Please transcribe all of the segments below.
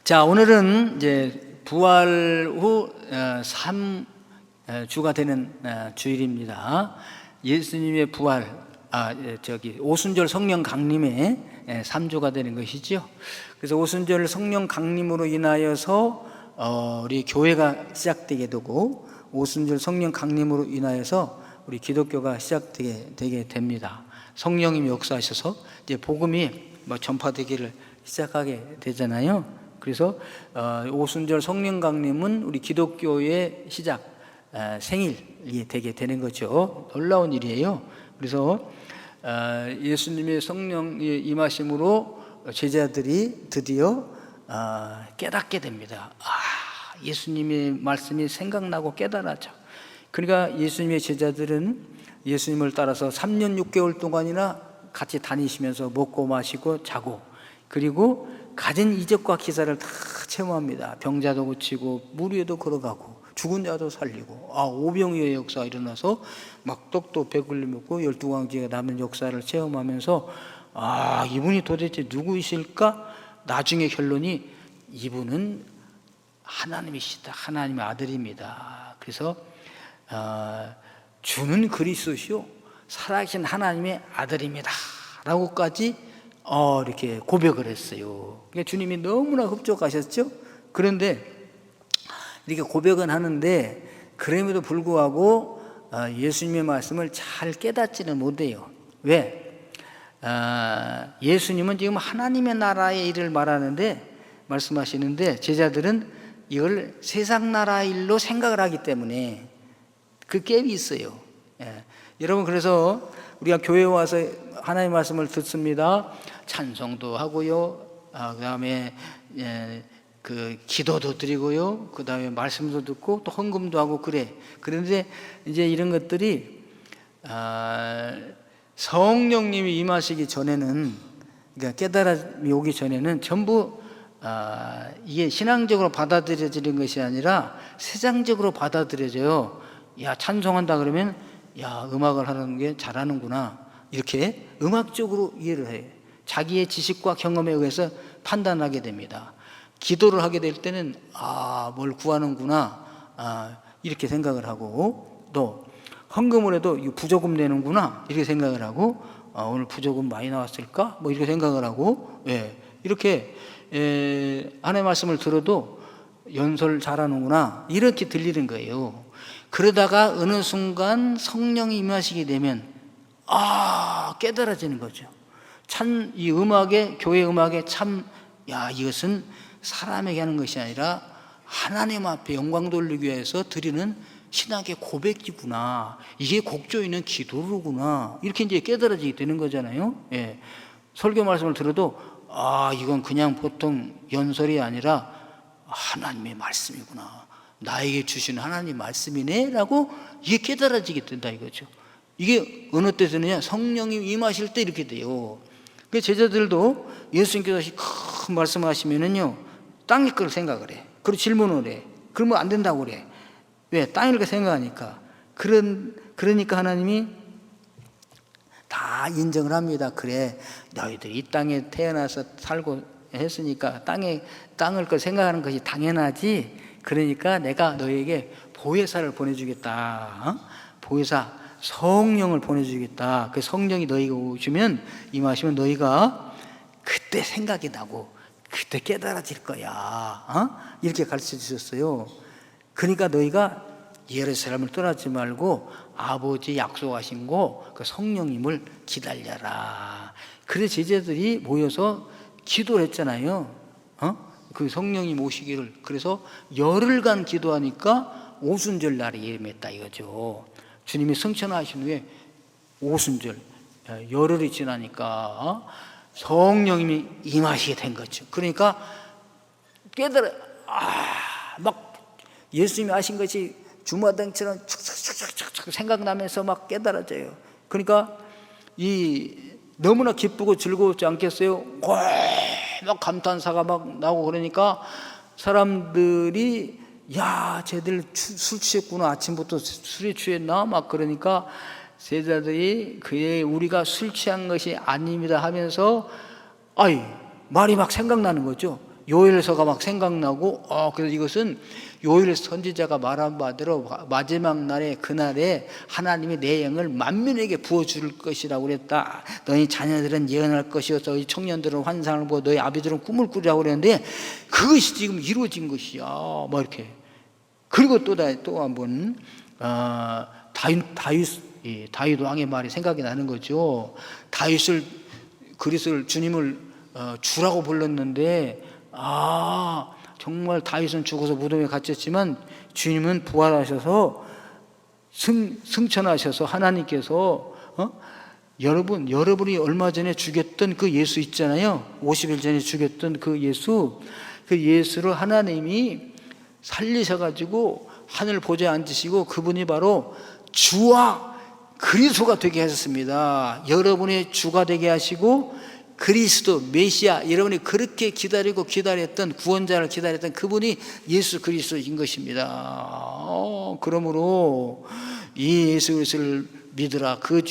자, 오늘은 이제 부활 후 3주가 되는 주일입니다. 예수님의 부활, 오순절 성령 강림의 3주가 되는 것이죠. 그래서 오순절 성령 강림으로 인하여서 우리 교회가 시작되게 되고, 오순절 성령 강림으로 인하여서 우리 기독교가 시작되게 됩니다. 성령님이 역사하셔서 이제 복음이 전파되기를 시작하게 되잖아요. 그래서 오순절 성령 강림은 우리 기독교의 시작, 생일이 되게 되는 거죠. 놀라운 일이에요. 그래서 예수님의 성령의 임하심으로 제자들이 드디어 깨닫게 됩니다. 예수님의 말씀이 생각나고 깨달아져. 그러니까 예수님의 제자들은 예수님을 따라서 3년 6개월 동안이나 같이 다니시면서 먹고 마시고 자고, 그리고 가진 이적과 기사를 다 체험합니다. 병자도 고치고 물 위에도 걸어가고 죽은 자도 살리고, 오병이어의 역사가 일어나서 막 떡도 배불리 먹고 12광지가 남은 역사를 체험하면서 이분이 도대체 누구이실까? 나중에 결론이 이분은 하나님이시다, 하나님의 아들입니다. 그래서 주는 그리스도시요 살아계신 하나님의 아들입니다 라고까지 이렇게 고백을 했어요. 그러니까 주님이 너무나 흡족하셨죠. 그런데 이렇게 고백은 하는데, 그럼에도 불구하고 예수님의 말씀을 잘 깨닫지는 못해요. 왜? 예수님은 지금 하나님의 나라의 일을 말씀하시는데, 제자들은 이걸 세상 나라 일로 생각을 하기 때문에 그 갭이 있어요. 여러분, 그래서 우리가 교회에 와서 하나님의 말씀을 듣습니다. 찬송도 하고요, 그 다음에 그 기도도 드리고요, 그 다음에 말씀도 듣고 또 헌금도 하고 그래. 그런데 이제 이런 것들이 성령님이 임하시기 전에는, 그러니까 깨달음이 오기 전에는 전부 이게 신앙적으로 받아들여지는 것이 아니라 세상적으로 받아들여져요. 야, 찬송한다 그러면 음악을 하는 게 잘하는구나, 이렇게 음악적으로 이해를 해요. 자기의 지식과 경험에 의해서 판단하게 됩니다. 기도를 하게 될 때는 뭘 구하는구나, 이렇게 생각을 하고, 또 헌금을 해도 부조금 내는구나, 이렇게 생각을 하고, 오늘 부조금 많이 나왔을까? 이렇게 생각을 하고, 이렇게 하나님의 말씀을 들어도 연설 잘하는구나, 이렇게 들리는 거예요. 그러다가 어느 순간 성령이 임하시게 되면 깨달아지는 거죠. 이 음악에, 교회 음악에 이것은 사람에게 하는 것이 아니라 하나님 앞에 영광 돌리기 위해서 드리는 신학의 고백이구나, 이게 곡조 있는 기도로구나, 이렇게 이제 깨달아지게 되는 거잖아요. 설교 말씀을 들어도 이건 그냥 보통 연설이 아니라 하나님의 말씀이구나, 나에게 주신 하나님 말씀이네 라고 이게 깨달아지게 된다 이거죠. 이게 어느 때서느냐, 성령이 임하실 때 이렇게 돼요. 그 제자들도 예수님께서 큰 말씀하시면은요, 땅일 걸 생각을 해. 그리고 질문을 해. 그러면 안 된다고 그래. 왜? 땅일 거 생각하니까. 그러니까 하나님이 다 인정을 합니다. 그래, 너희들이 이 땅에 태어나서 살고 했으니까 땅을 걸 생각하는 것이 당연하지. 그러니까 내가 너희에게 보혜사를 보내주겠다. 보혜사, 성령을 보내주겠다. 그 성령이 너희가 오시면, 임하시면 너희가 그때 생각이 나고 그때 깨달아질 거야. 이렇게 가르쳐 주셨어요. 그러니까 너희가 예루살렘을 떠나지 말고 아버지 약속하신 그 성령님을 기다려라. 그래서 제자들이 모여서 기도를 했잖아요. 그 성령님 오시기를. 그래서 열흘간 기도하니까 오순절 날에 임했다 이거죠. 주님이 승천하신 후에 오순절, 열흘이 지나니까 성령님이 임하시게 된 거죠. 그러니까 막 예수님이 하신 것이 주마등처럼 촥촥촥촥 생각나면서 막 깨달아져요. 그러니까 너무나 기쁘고 즐거웠지 않겠어요? 막 감탄사가 막 나오고, 그러니까 사람들이 쟤들 술 취했구나, 아침부터 술에 취했나, 막 그러니까 제자들이 우리가 술 취한 것이 아닙니다 하면서 말이 막 생각나는 거죠. 요엘서가 막 생각나고, 그래서 이것은 요엘 선지자가 말한 바대로 마지막 날에 그날에 하나님이 내 영을 만민에게 부어줄 것이라고 그랬다. 너희 자녀들은 예언할 것이어서 너희 청년들은 환상을 보고 너희 아비들은 꿈을 꾸리라고 그랬는데 그것이 지금 이루어진 것이야. 뭐 이렇게. 그리고 또 한 번 다윗 왕의 말이 생각이 나는 거죠. 다윗을 그리스도를 주님을 주라고 불렀는데 정말 다윗은 죽어서 무덤에 갇혔지만 주님은 부활하셔서 승천하셔서 하나님께서 여러분이 얼마 전에 죽였던 그 예수 있잖아요. 50일 전에 죽였던 그 예수를 하나님이 살리셔가지고 하늘 보좌에 앉으시고 그분이 바로 주와 그리스도가 되게 하셨습니다. 여러분의 주가 되게 하시고 그리스도 메시아, 여러분이 그렇게 기다렸던 구원자를 기다렸던 그분이 예수 그리스도인 것입니다. 그러므로 이 예수 그리스도를 믿으라. 그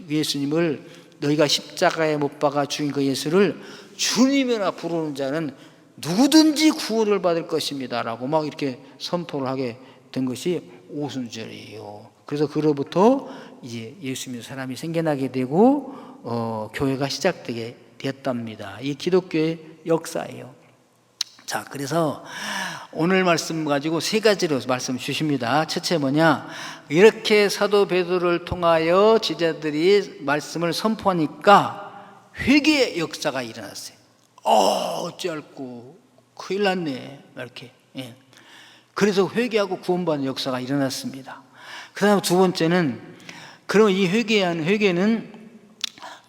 예수님을 너희가 십자가에 못 박아 죽인 그 예수를 주님이라 부르는 자는 누구든지 구원을 받을 것입니다 라고 막 이렇게 선포를 하게 된 것이 오순절이에요. 그래서 그로부터 이제 예수 믿는 사람이 생겨나게 되고 교회가 시작되게 되었답니다. 이 기독교의 역사예요. 자, 그래서 오늘 말씀 가지고 세 가지로 말씀 주십니다. 첫째 뭐냐? 이렇게 사도 베드로를 통하여 지자들이 말씀을 선포하니까 회개의 역사가 일어났어요. 어찌할꼬 큰일 났네 이렇게. 그래서 회개하고 구원받는 역사가 일어났습니다. 그 다음 두 번째는, 그럼 이 회개는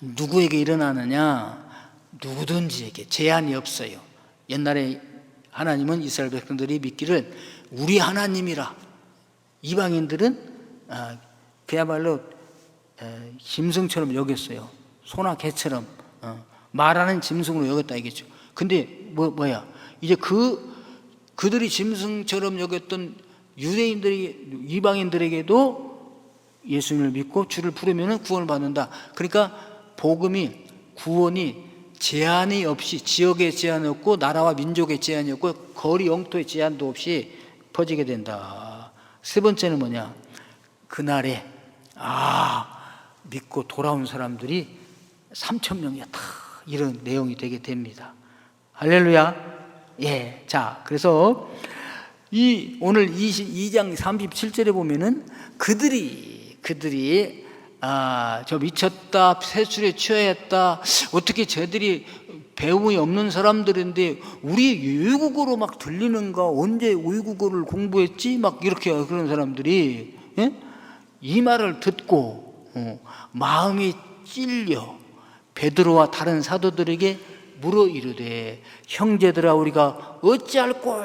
누구에게 일어나느냐? 누구든지에게 제한이 없어요. 옛날에 하나님은 이스라엘 백성들이 믿기를 우리 하나님이라, 이방인들은 그야말로 짐승처럼 여겼어요. 소나 개처럼 말하는 짐승으로 여겼다 이겠죠. 근데 뭐야? 이제 그들이 짐승처럼 여겼던 이방인들에게도 예수님을 믿고 주를 부르면 구원을 받는다. 그러니까 구원이 제한이 없이, 지역에 제한이 없고 나라와 민족에 제한이 없고 거리 영토의 제한도 없이 퍼지게 된다. 세 번째는 뭐냐? 그날에 믿고 돌아온 사람들이 3,000명이었다. 이런 내용이 되게 됩니다. 할렐루야. 예. 자, 그래서 오늘 22장 37절에 보면은 그들이 저 미쳤다, 세술에 취하였다, 어떻게 쟤들이 배움이 없는 사람들인데 우리 외국어로 막 들리는가, 언제 외국어를 공부했지, 막 이렇게 그런 사람들이 이 말을 듣고 마음이 찔려 베드로와 다른 사도들에게 물어 이르되 형제들아 우리가 어찌할꼬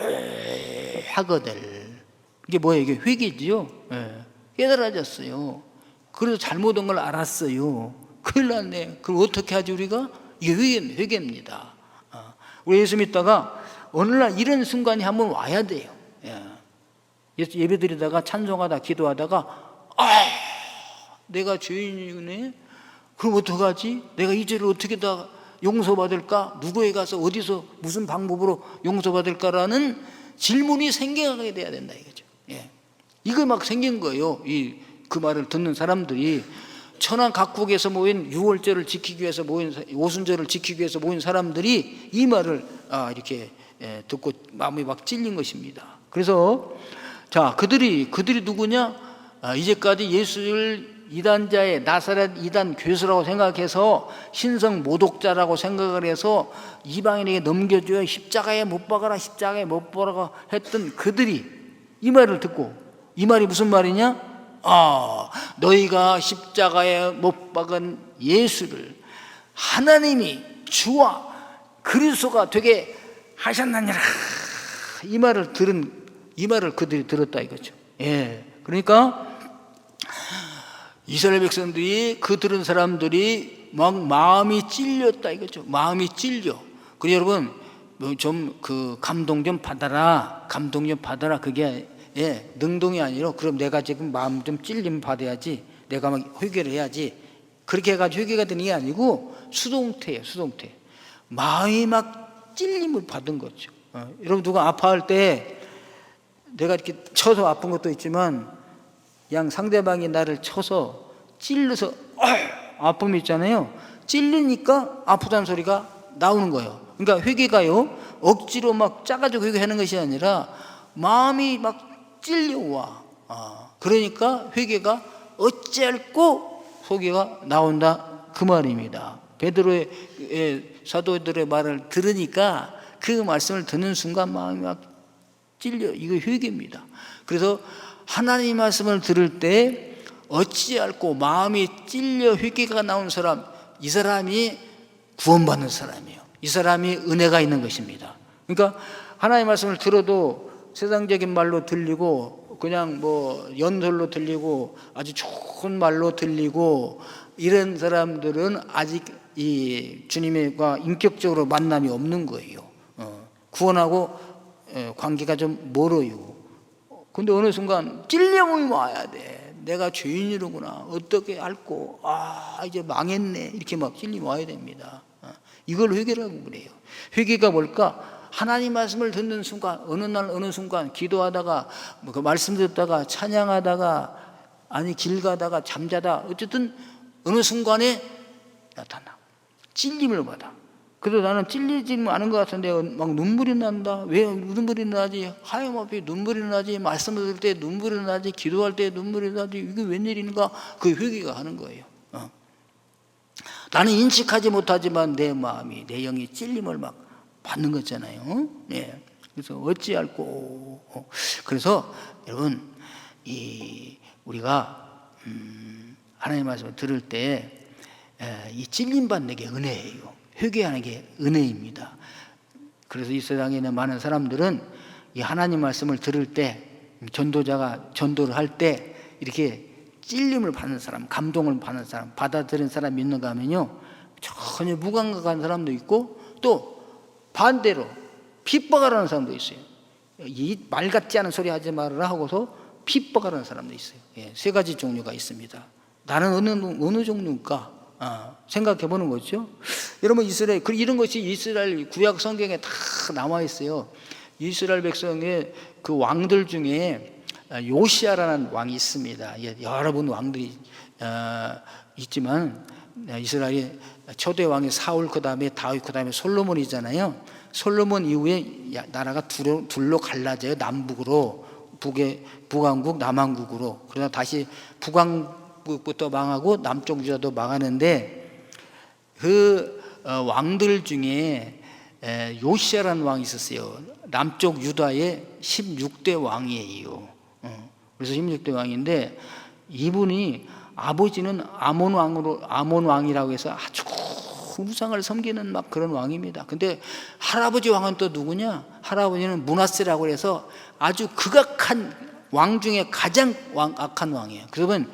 하거늘. 이게 뭐예요? 이게 회개지요. 깨달아졌어요. 그래서 잘못한 걸 알았어요. 큰일 났네. 그럼 어떻게 하지 우리가? 이게 회개입니다. 우리 예수 믿다가 어느 날 이런 순간이 한번 와야 돼요. 예배 드리다가 찬송하다 기도하다가 내가 죄인이네. 그럼 어떡하지? 내가 이 죄를 어떻게 다 용서받을까? 누구에 가서 어디서 무슨 방법으로 용서받을까라는 질문이 생겨나게 돼야 된다 이거죠. 이거 막 생긴 거예요. 그 말을 듣는 사람들이 천안 각국에서 모인 유월절을 지키기 위해서 모인, 오순절을 지키기 위해서 모인 사람들이 이 말을 이렇게 듣고 마음이 막 찔린 것입니다. 그래서 자, 그들이 누구냐? 이제까지 예수를 이단자의 나사렛 이단 괴수라고 생각해서 신성 모독자라고 생각을 해서 이방인에게 넘겨줘야 십자가에 못 박아라 했던 그들이 이 말을 듣고, 이 말이 무슨 말이냐? 너희가 십자가에 못 박은 예수를 하나님이 주와 그리스도가 되게 하셨느니라. 이 말을 그들이 들었다 이거죠. 그러니까 이스라엘 백성들이 들은 사람들이 막 마음이 찔렸다 이거죠. 마음이 찔려. 그래서 여러분 좀 감동 좀 받아라. 그게 능동이 아니라 그럼 내가 지금 마음 좀 찔림 받아야지. 내가 막 회개를 해야지. 그렇게 해가지고 회개가 되는 게 아니고 수동태예요. 수동태. 마음이 막 찔림을 받은 거죠. 여러분 누가 아파할 때 내가 이렇게 쳐서 아픈 것도 있지만 양 상대방이 나를 쳐서 찔러서 아픔이 있잖아요. 찔리니까 아프다는 소리가 나오는 거예요. 그러니까 회개가요 억지로 막 짜가지고 회개하는 것이 아니라 마음이 막 찔려와. 그러니까 회개가 어찌할꼬 소개가 나온다 그 말입니다. 베드로의 사도들의 말을 들으니까 그 말씀을 듣는 순간 마음이 막 찔려. 이거 회개입니다. 그래서 하나님 말씀을 들을 때 어찌할꼬 마음이 찔려 회개가 나온 사람, 이 사람이 구원받는 사람이에요. 이 사람이 은혜가 있는 것입니다. 그러니까 하나님 말씀을 들어도 세상적인 말로 들리고 그냥 뭐 연설로 들리고 아주 좋은 말로 들리고 이런 사람들은 아직 이 주님과 인격적으로 만남이 없는 거예요. 구원하고 관계가 좀 멀어요. 근데 어느 순간 찔림이 와야 돼. 내가 죄인이로구나. 어떻게 알고 이제 망했네. 이렇게 막 찔림이 와야 됩니다. 이걸 회개라고 그래요. 회개가 뭘까? 하나님 말씀을 듣는 순간, 어느 날 어느 순간 기도하다가 그 말씀 듣다가 찬양하다가 아니 길 가다가 잠자다 어쨌든 어느 순간에 나타나 찔림을 받아. 그래도 나는 찔리지 않은 것 같은데 막 눈물이 난다. 왜 눈물이 나지? 하염없이 눈물이 나지. 말씀을 들을 때 눈물이 나지. 기도할 때 눈물이 나지. 이게 웬일인가? 그 회개가 하는 거예요. 나는 인식하지 못하지만 내 마음이, 내 영이 찔림을 막 받는 거잖아요. 네. 그래서 어찌할꼬. 그래서 여러분, 우리가 하나님 말씀을 들을 때 이 찔림 받는 게 은혜예요. 회개하는 게 은혜입니다. 그래서 이 세상에 있는 많은 사람들은 이 하나님 말씀을 들을 때 전도자가 전도를 할 때 이렇게 찔림을 받는 사람, 감동을 받는 사람, 받아들인 사람이 있는가 하면요 전혀 무감각한 사람도 있고 또 반대로 핍박하라는 사람도 있어요. 이 말 같지 않은 소리 하지 말아라 하고서 핍박하라는 사람도 있어요. 세 가지 종류가 있습니다. 나는 어느 종류일까? 생각해 보는 거죠. 여러분 이스라엘 이런 것이 이스라엘 구약 성경에 다 나와 있어요. 이스라엘 백성의 그 왕들 중에 요시아라는 왕이 있습니다. 여러 분 왕들이 있지만 이스라엘의 초대 왕이 사울, 그 다음에 다윗, 그 다음에 솔로몬이잖아요. 솔로몬 이후에 나라가 둘로 갈라져요. 남북으로 북왕국, 남왕국으로. 그러다 다시 북왕국부터 망하고 남쪽 유다도 망하는데 그 왕들 중에 요시아라는 왕이 있었어요. 남쪽 유다의 16대 왕이에요. 그래서 16대 왕인데 이분이 아버지는 아몬 왕이라고 해서 아주 우상을 섬기는 막 그런 왕입니다. 근데 할아버지 왕은 또 누구냐? 할아버지는 므낫세라고 해서 아주 극악한 왕 중에 가장 악한 왕이에요. 그러면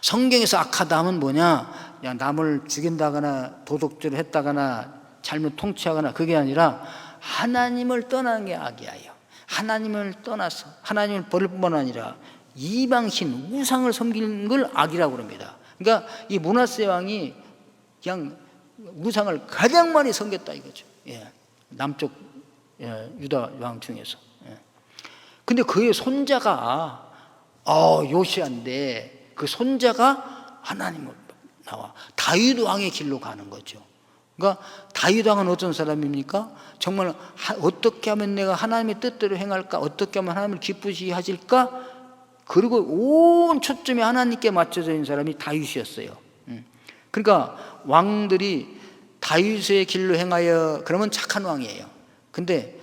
성경에서 악하다 하면 뭐냐? 그냥 남을 죽인다거나 도둑질을 했다거나 잘못 통치하거나 그게 아니라 하나님을 떠나는 게 악이에요. 하나님을 떠나서 하나님을 버릴 뿐만 아니라 이방신 우상을 섬기는 걸 악이라고 합니다. 그러니까 이 므낫세 왕이 그냥 우상을 가장 많이 섬겼다 이거죠. 남쪽 유다 왕 중에서. 근데 그의 손자가 요시아인데 그 손자가 하나님을 나와 다윗 왕의 길로 가는 거죠. 그러니까 다윗 왕은 어떤 사람입니까? 정말 어떻게 하면 내가 하나님의 뜻대로 행할까? 어떻게 하면 하나님을 기쁘시게 하실까? 그리고 온 초점이 하나님께 맞춰져 있는 사람이 다윗이었어요. 그러니까 왕들이 다윗의 길로 행하여 그러면 착한 왕이에요. 근데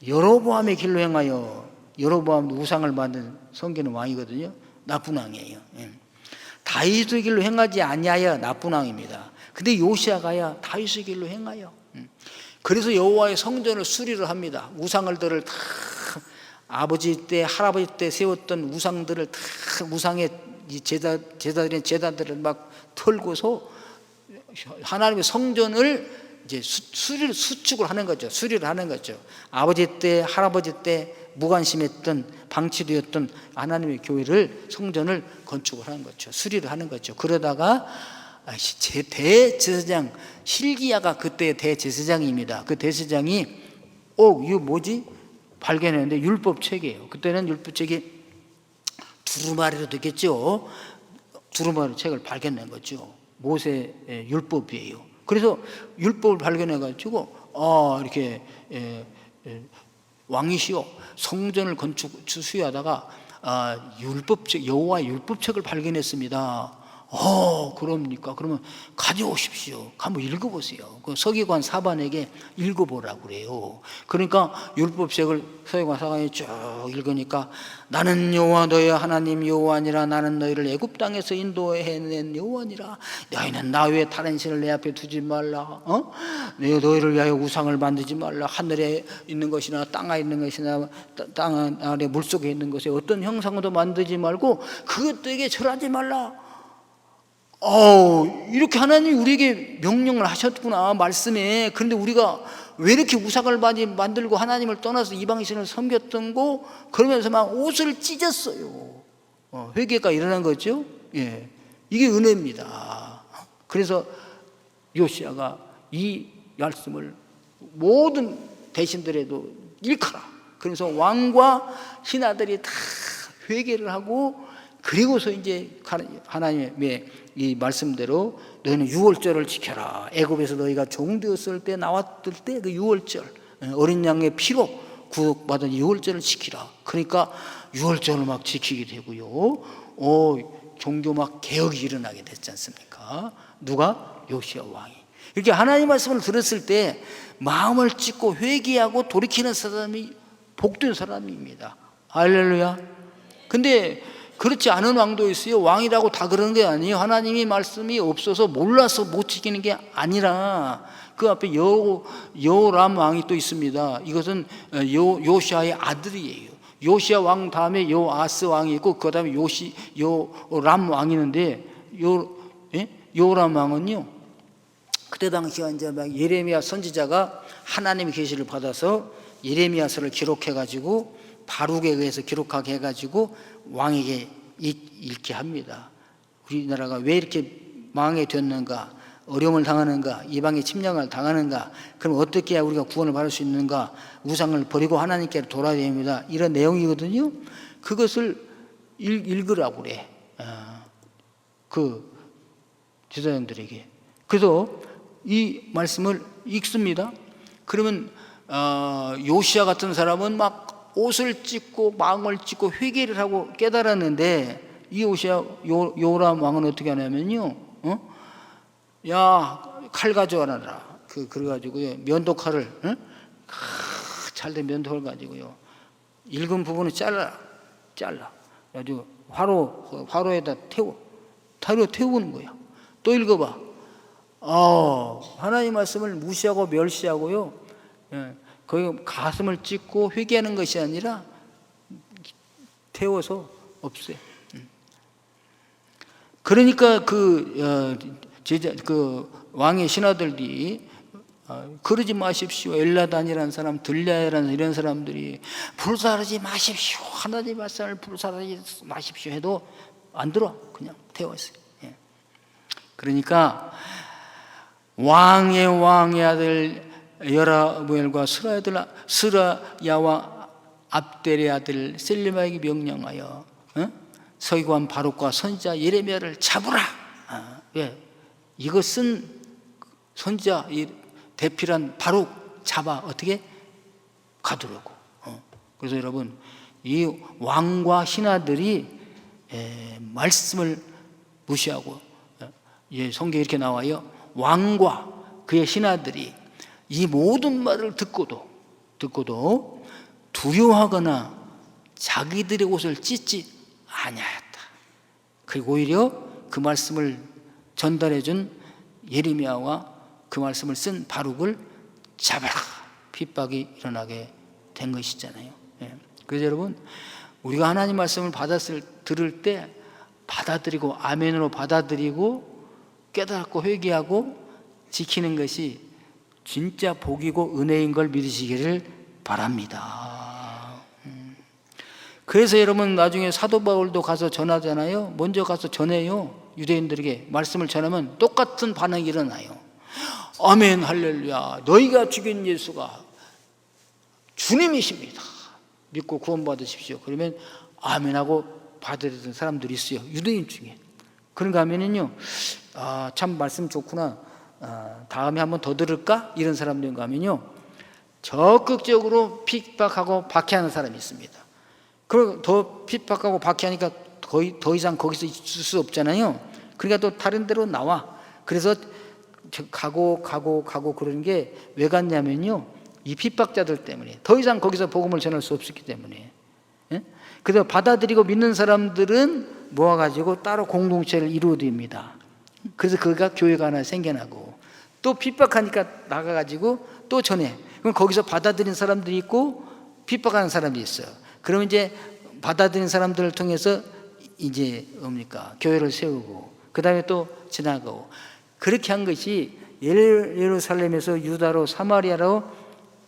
여로보암의 길로 행하여 여로보암도 우상을 만든 섬기는 왕이거든요. 나쁜 왕이에요. 다윗의 길로 행하지 아니하여 나쁜 왕입니다. 근데 요시아가야 다윗의 길로 행하여. 그래서 여호와의 성전을 수리를 합니다. 우상들을 다 아버지 때 할아버지 때 세웠던 우상들을 다 우상의 제자들의 막 털고서 하나님의 성전을 이제 수축을 하는 거죠. 수리를 하는 거죠. 아버지 때 할아버지 때 무관심했던 방치되었던 하나님의 교회를 성전을 건축을 하는 거죠. 수리를 하는 거죠. 그러다가 제 대제사장 hil기야가 그때 대제사장입니다. 그 대제사장이 이거 뭐지? 발견했는데 율법책이에요. 그때는 율법책이 두루마리로 됐겠죠. 두루마리 책을 발견한 거죠. 모세의 율법이에요. 그래서 율법을 발견해가지고 이렇게 왕이시여 성전을 수유하다가 율법책, 여호와의 율법책을 발견했습니다. 그럽니까? 그러면 가져오십시오. 한번 읽어보세요. 그 서기관 사반에게 읽어보라고 그래요. 그러니까 율법책을 서기관 사반이 쭉 읽으니까 나는 여호와 너희 하나님 여호와니라. 나는 너희를 애굽 땅에서 인도해낸 여호와니라. 너희는 나 외에 다른 신을 내 앞에 두지 말라. 너희를 위하여 우상을 만들지 말라. 하늘에 있는 것이나 땅에 있는 것이나 땅 아래 물속에 있는 것에 어떤 형상도 만들지 말고 그것들에게 절하지 말라. 이렇게 하나님이 우리에게 명령을 하셨구나, 말씀에. 그런데 우리가 왜 이렇게 우상을 많이 만들고 하나님을 떠나서 이방신을 섬겼던 거, 그러면서 막 옷을 찢었어요. 회개가 일어난 거죠. 예, 이게 은혜입니다. 그래서 요시야가 이 말씀을 모든 대신들에도 일컬어. 그래서 왕과 신하들이 다 회개를 하고, 그리고서 이제 하나님의 이 말씀대로 너희는 유월절을 지켜라. 애굽에서 너희가 종되었을 때 나왔을 때 그 유월절, 어린 양의 피로 구속받은 유월절을 지키라. 그러니까 유월절을 막 지키게 되고요. 종교 막 개혁이 일어나게 됐지 않습니까? 누가? 요시야 왕이. 이렇게 하나님 말씀을 들었을 때 마음을 찢고 회개하고 돌이키는 사람이 복된 사람입니다. 할렐루야. 근데 그렇지 않은 왕도 있어요. 왕이라고 다 그런 게 아니에요. 하나님이 말씀이 없어서 몰라서 못 지키는 게 아니라 그 앞에 여호람 왕이 또 있습니다. 이것은 요시아의 아들이에요. 요시아 왕 다음에 요아스 왕이 있고 그 다음에 요람 왕이 있는데 요람 왕은요, 그때 당시가 이제 막 예레미야 선지자가 하나님의 계시를 받아서 예레미야서를 기록해 가지고 바룩에 의해서 기록하게 해가지고 왕에게 읽게 합니다. 우리나라가 왜 이렇게 망하게 됐는가, 어려움을 당하는가, 이방의 침략을 당하는가, 그럼 어떻게 해야 우리가 구원을 받을 수 있는가, 우상을 버리고 하나님께 돌아야 됩니다. 이런 내용이거든요. 그것을 읽으라고 그래, 그 제사장들에게. 그래서 이 말씀을 읽습니다. 그러면 요시야 같은 사람은 막 옷을 찢고 마음을 찢고 회개를 하고 깨달았는데, 이 요람 왕은 어떻게 하냐면요, 야, 칼 가져와라. 그래가지고요, 면도칼을, 잘된 면도칼을 가지고요, 읽은 부분을 잘라. 아주 화로에다 태우는 거야. 또 읽어봐. 하나님 말씀을 무시하고 멸시하고요, 거기 가슴을 찢고 회개하는 것이 아니라 태워서 없애요. 그러니까 그 왕의 신하들이 그러지 마십시오. 엘라단이라는 사람, 들랴라는 이런 사람들이 불사르지 마십시오. 하나님 말씀을 불사르지 마십시오 해도 안 들어. 그냥 태웠어요. 그러니까 왕의 아들 여라무엘과 스라야와 압델의 아들 셀레마에게 명령하여 서기관 바룩과 선지자 예레미야를 잡으라. 이것은 선지자 대필한 바룩 잡아 어떻게 가두려고. 그래서 여러분, 이 왕과 신하들이 말씀을 무시하고, 성경에 이렇게 나와요. 왕과 그의 신하들이 이 모든 말을 듣고도 두려워하거나 자기들의 옷을 찢지 아니하였다. 그리고 오히려 그 말씀을 전달해 준 예레미야와 그 말씀을 쓴 바룩을 잡아라. 핍박이 일어나게 된 것이잖아요. 그래서 여러분, 우리가 하나님 말씀을 들을 때 받아들이고 아멘으로 받아들이고 깨닫고 회개하고 지키는 것이 진짜 복이고 은혜인 걸 믿으시기를 바랍니다. 그래서 여러분, 나중에 사도 바울도 가서 전하잖아요. 먼저 가서 전해요. 유대인들에게 말씀을 전하면 똑같은 반응이 일어나요. 아멘 할렐루야, 너희가 죽인 예수가 주님이십니다, 믿고 구원받으십시오. 그러면 아멘하고 받아들이는 사람들이 있어요, 유대인 중에. 그런가 하면은요, 참 말씀 좋구나, 다음에 한번 더 들을까? 이런 사람들인가 하면요, 적극적으로 핍박하고 박해하는 사람이 있습니다. 그리고 더 핍박하고 박해하니까 더 이상 거기서 있을 수 없잖아요. 그러니까 또 다른 데로 나와. 그래서 가고 그러는 게 왜 갔냐면요, 이 핍박자들 때문에 더 이상 거기서 복음을 전할 수 없었기 때문에. 예? 그래서 받아들이고 믿는 사람들은 모아가지고 따로 공동체를 이루어집니다. 그래서 그가 교회가 하나 생겨나고, 또 핍박하니까 나가가지고 또 전해. 그럼 거기서 받아들인 사람들이 있고 핍박하는 사람들이 있어요. 그러면 이제 받아들인 사람들을 통해서 이제 뭡니까? 교회를 세우고, 그 다음에 또 지나가고. 그렇게 한 것이 예루살렘에서 유다로 사마리아로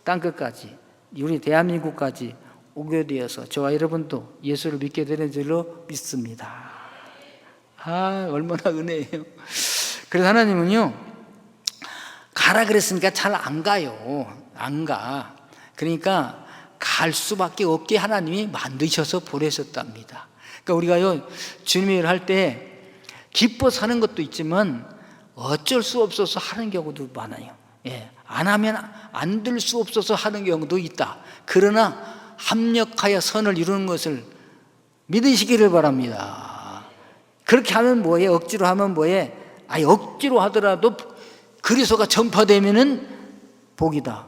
땅끝까지, 우리 대한민국까지 오게 되어서 저와 여러분도 예수를 믿게 되는 줄로 믿습니다. 얼마나 은혜예요. 그래서 하나님은요, 가라 그랬으니까 잘 안 가요. 안 가. 그러니까 갈 수밖에 없게 하나님이 만드셔서 보내셨답니다. 그러니까 우리가요, 주님의 일을 할 때 기뻐 사는 것도 있지만 어쩔 수 없어서 하는 경우도 많아요. 예, 안 하면 안 될 수 없어서 하는 경우도 있다. 그러나 합력하여 선을 이루는 것을 믿으시기를 바랍니다. 그렇게 하면 뭐해? 억지로 하면 뭐해? 억지로 하더라도 그리스도가 전파되면은 복이다.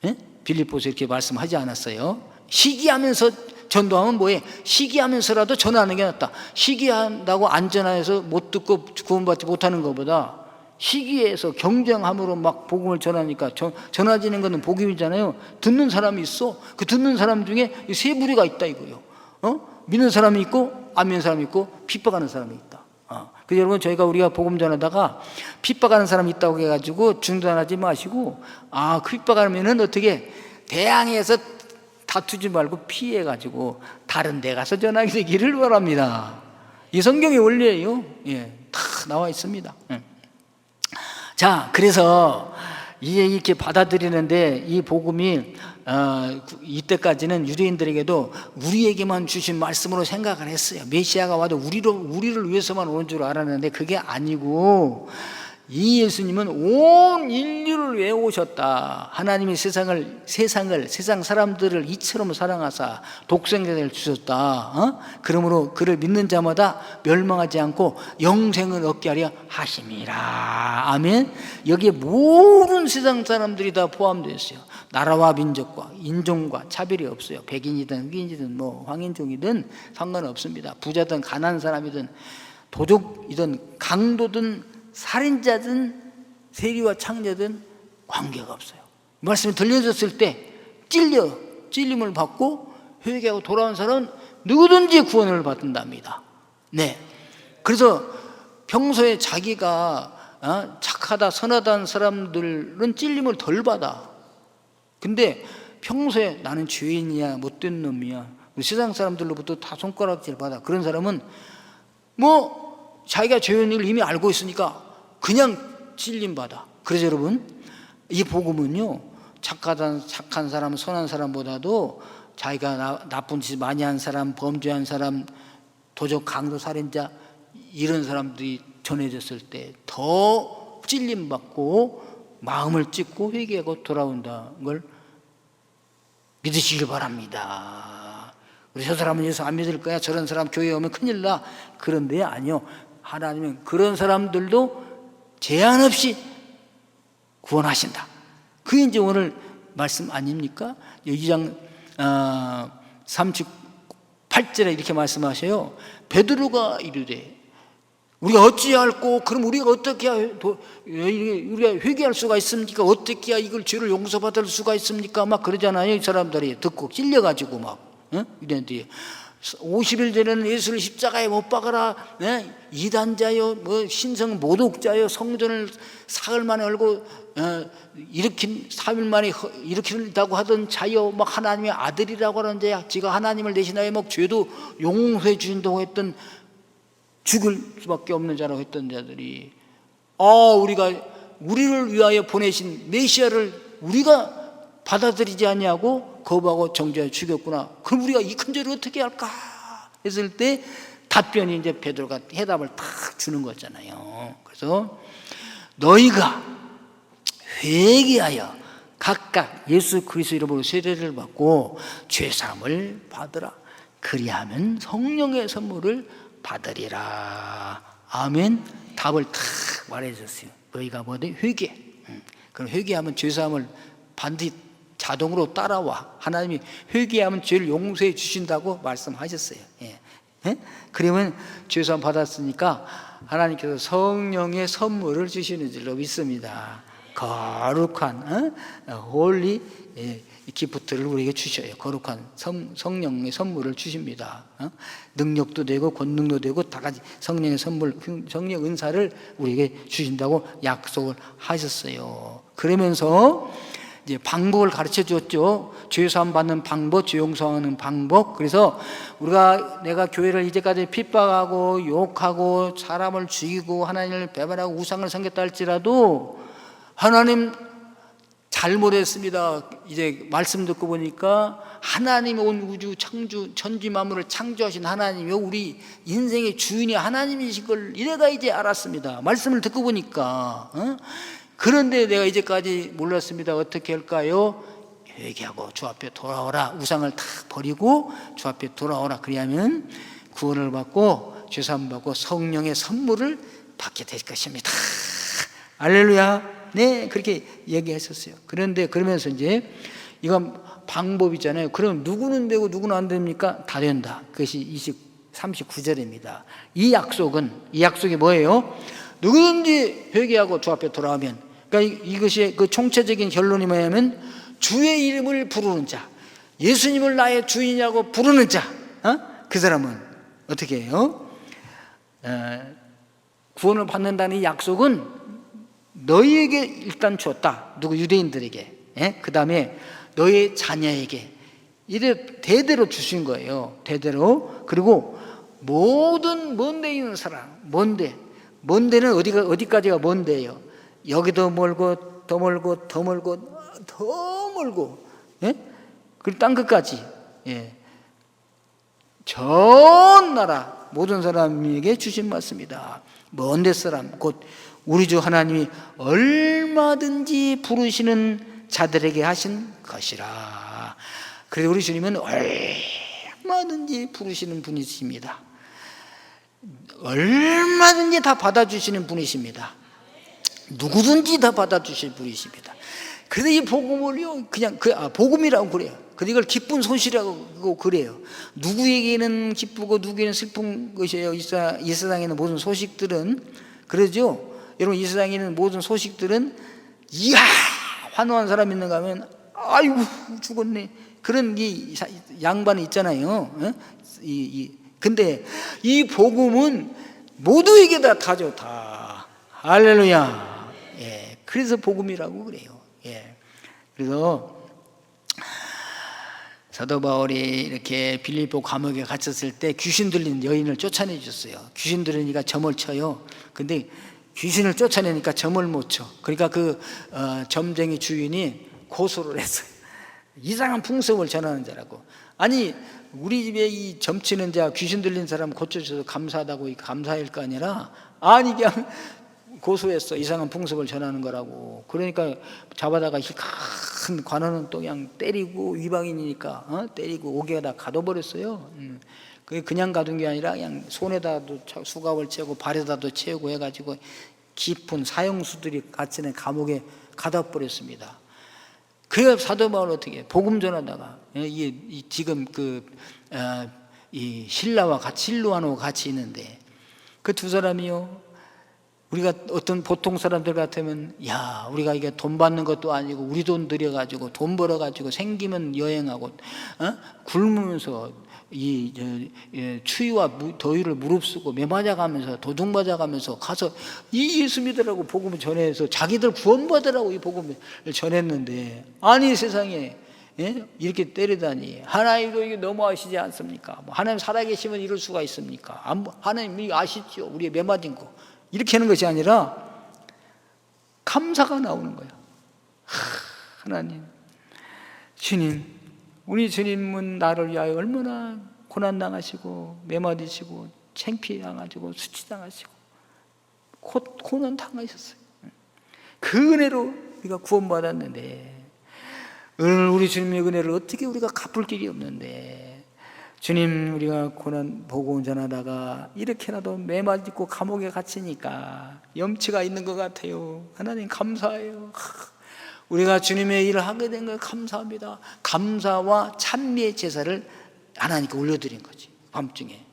예? 빌립보서 이렇게 말씀하지 않았어요? 시기하면서 전도하면 뭐해? 시기하면서라도 전하는 게 낫다. 시기한다고 안 전해서 못 듣고 구원받지 못하는 것보다 시기에서 경쟁함으로 막 복음을 전하니까 전해지는 것은 복음이잖아요. 듣는 사람이 있어. 그 듣는 사람 중에 세 부류가 있다 이거요. 믿는 사람이 있고 안 믿는 사람이 있고 핍박하는 사람이 있다. 그래서 여러분, 우리가 복음 전하다가 핍박하는 사람이 있다고 해가지고 중단하지 마시고, 핍박하면은 어떻게 대항해서 다투지 말고 피해가지고 다른 데 가서 전하게 되기를 바랍니다. 이 성경의 원리예요. 예, 다 나와 있습니다. 자, 그래서 이제 이렇게 받아들이는데 이 복음이 이때까지는 유대인들에게도 우리에게만 주신 말씀으로 생각을 했어요. 메시아가 와도 우리를 위해서만 오는 줄 알았는데 그게 아니고, 이 예수님은 온 인류를 위해 오셨다. 하나님이 세상 사람들을 이처럼 사랑하사 독생자를 주셨다. 그러므로 그를 믿는 자마다 멸망하지 않고 영생을 얻게 하려 하심이라. 아멘. 여기에 모든 세상 사람들이 다 포함되어 있어요. 나라와 민족과 인종과 차별이 없어요. 백인이든 흑인이든 황인종이든 상관없습니다. 부자든 가난한 사람이든 도적이든 강도든 살인자든 세리와 창녀든 관계가 없어요. 말씀이 들려졌을 때 찔림을 받고 회개하고 돌아온 사람은 누구든지 구원을 받는답니다. 네. 그래서 평소에 자기가 착하다 선하다는 사람들은 찔림을 덜 받아. 근데 평소에 나는 죄인이야, 못된 놈이야, 세상 사람들로부터 다 손가락질 받아. 그런 사람은 자기가 죄인을 이미 알고 있으니까 그냥 찔림받아. 그래서 여러분, 이 복음은요, 착한 사람, 선한 사람보다도 자기가 나쁜 짓 많이 한 사람, 범죄한 사람, 도적, 강도, 살인자, 이런 사람들이 전해졌을 때 더 찔림받고 마음을 찢고 회개하고 돌아온다는 걸 믿으시길 바랍니다. 우리 저 사람은 예수 안 믿을 거야, 저런 사람 교회에 오면 큰일 나. 그런데 아니요, 하나님은 그런 사람들도 제한 없이 구원하신다. 그게 이제 오늘 말씀 아닙니까? 2장 38절에 이렇게 말씀하셔요. 베드로가 이르되 우리가 어찌할꼬? 그럼 우리가 어떻게 우리가 회개할 수가 있습니까? 어떻게 이걸 죄를 용서받을 수가 있습니까? 막 그러잖아요. 이 사람들이 듣고 찔려가지고 이랬는데 50일 전에는 예수를 십자가에 못 박아라, 이단자요, 신성 모독자요, 성전을 사흘 만에 열고 일으킨 3일 만에 일으킨다고 하던 자요, 하나님의 아들이라고 하는 자야, 지가 하나님을 대신하여 죄도 용서해 주신다고 했던 죽을 수밖에 없는 자라고 했던 자들이 우리를 위하여 보내신 메시아를 우리가 받아들이지 않냐고 거부하고 정죄하여 죽였구나. 그럼 우리가 이 큰 죄를 어떻게 할까 했을 때 답변이 이제 베드로가 해답을 탁 주는 거잖아요. 그래서 너희가 회개하여 각각 예수 그리스도 이름으로 세례를 받고 죄사함을 받으라. 그리하면 성령의 선물을 받으리라. 아멘. 답을 탁 말해줬어요. 너희가 뭐든 회개. 그럼 회개하면 죄사함을 반드시 자동으로 따라와. 하나님이 회개하면 죄를 용서해 주신다고 말씀하셨어요. 예. 예? 그러면 죄사함 받았으니까 하나님께서 성령의 선물을 주시는 줄로 믿습니다. 거룩한 홀리 기프트를 우리에게 주셔요. 거룩한 성령의 선물을 주십니다. 능력도 되고 권능도 되고 다 같이 성령의 선물, 성령 은사를 우리에게 주신다고 약속을 하셨어요. 그러면서 이제 방법을 가르쳐 주었죠. 죄사함 받는 방법, 죄 용서하는 방법. 그래서 내가 교회를 이제까지 핍박하고 욕하고 사람을 죽이고 하나님을 배반하고 우상을 섬겼다 할지라도 하나님 잘못했습니다. 이제 말씀 듣고 보니까 하나님이 온 우주 창조 천지 만물을 창조하신 하나님이 우리 인생의 주인이 하나님이신 걸 이래가 이제 알았습니다. 말씀을 듣고 보니까 그런데 내가 이제까지 몰랐습니다. 어떻게 할까요? 회개하고 주 앞에 돌아오라. 우상을 다 버리고 주 앞에 돌아오라. 그리하면 구원을 받고 죄사함 받고 성령의 선물을 받게 될 것입니다. 할렐루야. 네, 그렇게 얘기했었어요. 그런데 그러면서 이제 이건 방법이잖아요. 그럼 누구는 되고 누구는 안 됩니까? 다 된다. 그것이 39절입니다. 이 약속이 뭐예요? 누구든지 회개하고 주 앞에 돌아오면, 그러니까 이것이 그 총체적인 결론이 뭐냐면 주의 이름을 부르는 자, 예수님을 나의 주인이라고 부르는 자, 그 사람은 어떻게 해요? 구원을 받는다는 이 약속은 너희에게 일단 주었다. 누구? 유대인들에게. 그 다음에 너희 자녀에게. 이래 대대로 주신 거예요. 대대로. 그리고 모든 먼데 있는 사람. 먼데는 어디까지가 먼데예요? 여기도 멀고 더 멀고 더 멀고 더 멀고. 그리고 땅 끝까지. 전 나라 모든 사람에게 주신 말씀이다. 먼데 사람 곧 우리 주 하나님이 얼마든지 부르시는 자들에게 하신 것이라. 그래서 우리 주님은 얼마든지 부르시는 분이십니다. 얼마든지 다 받아주시는 분이십니다. 누구든지 다 받아주실 분이십니다. 그래서 이 복음을요, 그냥 복음이라고 그래요. 그래서 이걸 기쁜 소식이라고 그래요. 누구에게는 기쁘고 누구에게는 슬픈 것이에요. 이 세상에는 모든 소식들은 그러죠. 여러분, 이 세상에 있는 모든 소식들은 이야 환호한 사람 있는가 하면 아이고 죽었네, 그런 이 양반이 있잖아요. 근데 이 복음은 모두에게 다 좋다. 할렐루야. 그래서 복음이라고 그래요. 그래서 사도 바울이 이렇게 빌립보 감옥에 갇혔을 때 귀신 들린 여인을 쫓아내 줬어요. 귀신 들으니까 점을 쳐요. 근데 귀신을 쫓아내니까 점을 못 쳐. 그러니까 그 점쟁이 주인이 고소를 했어요. 이상한 풍습을 전하는 자라고. 아니 우리 집에 이 점치는 자, 귀신 들린 사람 고쳐줘서 감사하다고 감사할 거 아니라, 아니 그냥 고소했어. 이상한 풍습을 전하는 거라고. 그러니까 잡아다가 큰 관원은 또 그냥 때리고, 이방인이니까 때리고 옥에다 가둬버렸어요. 그냥 가둔 게 아니라 그냥 손에다도 수갑을 채우고 발에다도 채우고 해가지고 깊은 사형수들이 갇히는 감옥에 가둬버렸습니다. 그 사도 바울 어떻게 복음 전하다가 지금 이 실로아노 같이 있는데 그 두 사람이요, 우리가 어떤 보통 사람들 같으면 야 우리가 이게 돈 받는 것도 아니고 우리 돈 들여가지고 돈 벌어가지고 생기면 여행하고 굶으면서 추위와 더위를 무릅쓰고 매 맞아가면서 도둑 맞아가면서 가서 이 예수 믿으라고 복음을 전해서 자기들 구원받으라고 이 복음을 전했는데, 아니 세상에 예? 이렇게 때리다니 하나님도 이게 너무하시지 않습니까? 뭐 하나님 살아계시면 이럴 수가 있습니까? 하나님이 아시죠? 우리의 매맞은 거 이렇게 하는 것이 아니라 감사가 나오는 거야. 하나님, 주님, 우리 주님은 나를 위하여 얼마나 고난당하시고 매맞으시고 창피당하시고 수치당하시고 고난 당하셨어요. 그 은혜로 우리가 구원받았는데 오늘 우리 주님의 은혜를 어떻게 우리가 갚을 길이 없는데 주님, 우리가 고난 보고 운전하다가 이렇게라도 매맞고 감옥에 갇히니까 염치가 있는 것 같아요. 하나님 감사해요. 우리가 주님의 일을 하게 된 걸 감사합니다. 감사와 찬미의 제사를 하나님께 올려드린 거지, 밤중에.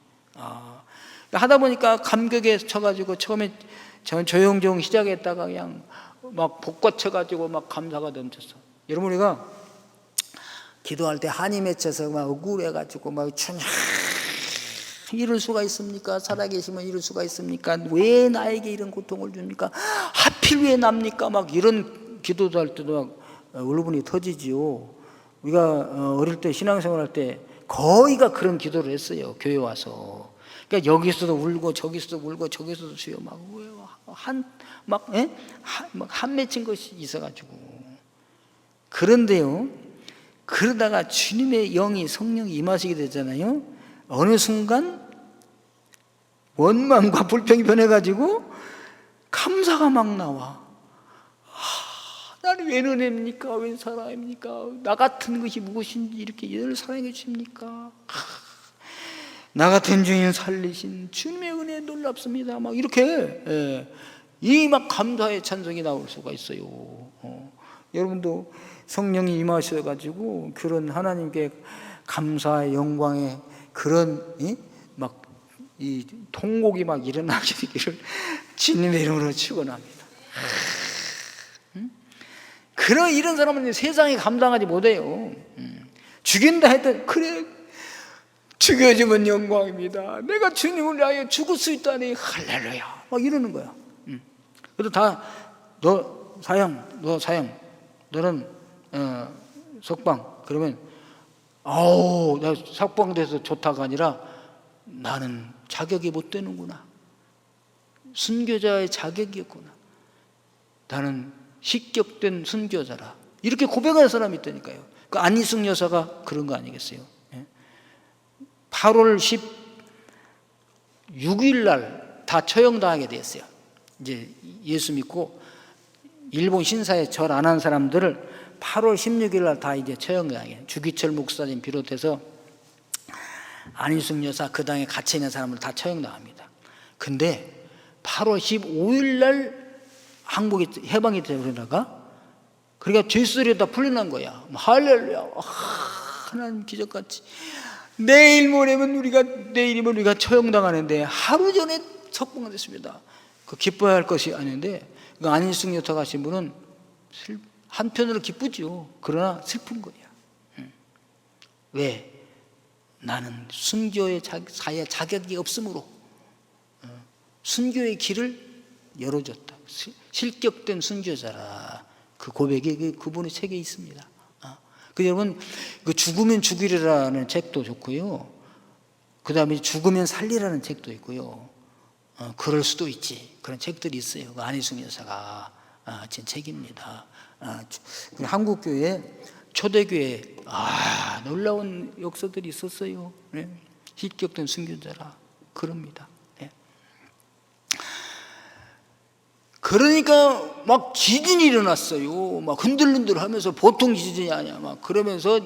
하다 보니까 감격에 쳐가지고 처음에 조용조용 시작했다가 그냥 막 복받쳐가지고 막 감사가 넘쳤어. 여러분, 우리가 기도할 때 한이 맺혀서 막 억울해가지고 막 주님, 이럴 수가 있습니까? 살아계시면 이럴 수가 있습니까? 왜 나에게 이런 고통을 줍니까? 하필 왜 납니까? 막 이런 기도도 할 때도 막 울분이 터지지요. 우리가 어릴 때 신앙생활 할 때 거의가 그런 기도를 했어요. 교회 와서. 그러니까 여기서도 울고 저기서도 울고 저기서도 주여 막 맺힌 것이 있어가지고. 그런데요, 그러다가 주님의 영이 성령이 임하시게 되잖아요. 어느 순간 원망과 불평이 변해가지고 감사가 막 나와. 나는 왜 은혜입니까? 왜 사랑입니까? 나 같은 것이 무엇인지 이렇게 늘 사랑해 주십니까? 나 같은 주인 살리신 주님의 은혜 놀랍습니다. 막 이렇게 이 막 감사의 찬송이 나올 수가 있어요. 여러분도 성령이 임하셔가지고 그런 하나님께 감사의 영광의 그런 막 이 통곡이 막 일어나기를 주님의 이름으로 축원합니다. 그런 이런 사람은 세상에 감당하지 못해요. 죽인다 했더니 그래 죽여주면 영광입니다. 내가 주님을 위하여 죽을 수 있다니 할렐루야 막 이러는 거야. 그래도 다 너 사형 너는 석방 그러면 나 석방돼서 좋다가 아니라 나는 자격이 못 되는구나. 순교자의 자격이었구나. 나는 식격된 순교자라. 이렇게 고백하는 사람이 있다니까요. 그 안희숙 여사가 그런 거 아니겠어요? 8월 16일 날 다 처형당하게 됐어요. 이제 예수 믿고 일본 신사에 절 안 한 사람들을 8월 16일 날 다 이제 처형당해. 주기철 목사님 비롯해서 안희숙 여사 그 당에 갇혀 있는 사람을 다 처형당합니다. 근데 8월 15일 날 한국이 해방이 되려다가 그러니까 죄수들이 다 풀려난 거야. 할렐루야. 하나님 기적같이 내일이면 우리가 처형당하는데 하루 전에 석방이 됐습니다. 그 기뻐야 할 것이 아닌데 그 안희숙 여사 가신 분은 한편으로 기쁘죠. 그러나 슬픈 거야. 왜? 나는 순교의 자격이 없으므로 순교의 길을 열어줬다. 실격된 순교자라. 그 고백이 그분의 책에 있습니다. 그 여러분, 그 죽으면 죽이리라는 책도 좋고요. 그 다음에 죽으면 살리라는 책도 있고요. 그럴 수도 있지. 그런 책들이 있어요. 그 안희숙 여사가 진 책입니다. 한국 교회 초대교회 놀라운 역사들이 있었어요. 네. 실격된 순교자라 그럽니다. 네. 그러니까 막 지진이 일어났어요. 막 흔들흔들하면서 보통 지진이 아니야. 막 그러면서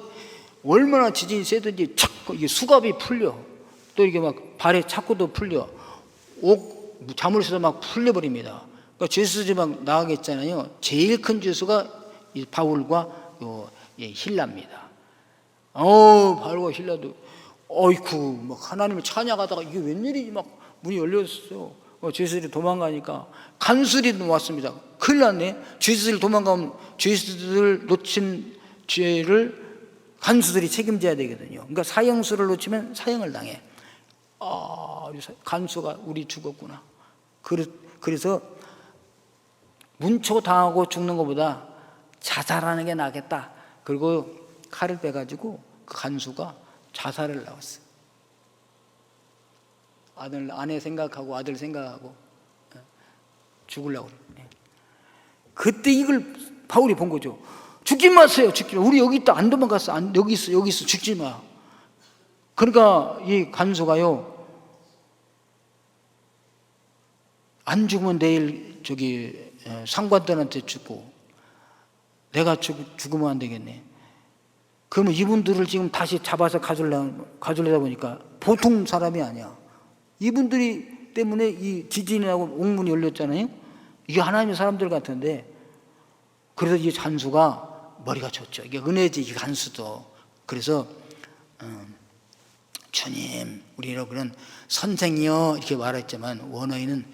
얼마나 지진이 세든지 착 이게 수갑이 풀려. 또 이게 막 발에 차고도 풀려. 자물쇠도 막 풀려버립니다. 그러니까 죄수들이 막 나가겠잖아요. 제일 큰 죄수가 이 바울과 힐라입니다. 바울과 힐라도 어이쿠 막 하나님을 찬양하다가 이게 웬일이지 막 문이 열렸어요. 죄수들이 도망가니까 간수들이 왔습니다. 큰일 났네. 죄수들이 도망가면 죄수들 놓친 죄를 간수들이 책임져야 되거든요. 그러니까 사형수를 놓치면 사형을 당해. 간수가 우리 죽었구나. 그래서 문초 당하고 죽는 것보다 자살하는 게 낫겠다. 그리고 칼을 빼가지고 그 간수가 자살을 나왔어요. 아내 생각하고 아들 생각하고 죽으려고 그래. 그때 이걸 바울이 본 거죠. 죽지 마세요. 죽지 마. 우리 여기 있다. 안 도망갔어. 여기 있어. 죽지 마. 그러니까 이 간수가요, 안 죽으면 내일 상관들한테 죽고 내가 죽으면 안 되겠네. 그러면 이분들을 지금 다시 잡아서 가져려다 보니까 보통 사람이 아니야. 이분들이 때문에 이 지진이 나고 옥문이 열렸잖아요. 이게 하나님의 사람들 같은데, 그래서 이 간수가 머리가 좋죠. 이게 은혜지, 이 간수도. 그래서 주님, 우리 여러분은 선생이여 이렇게 말했지만 원어에는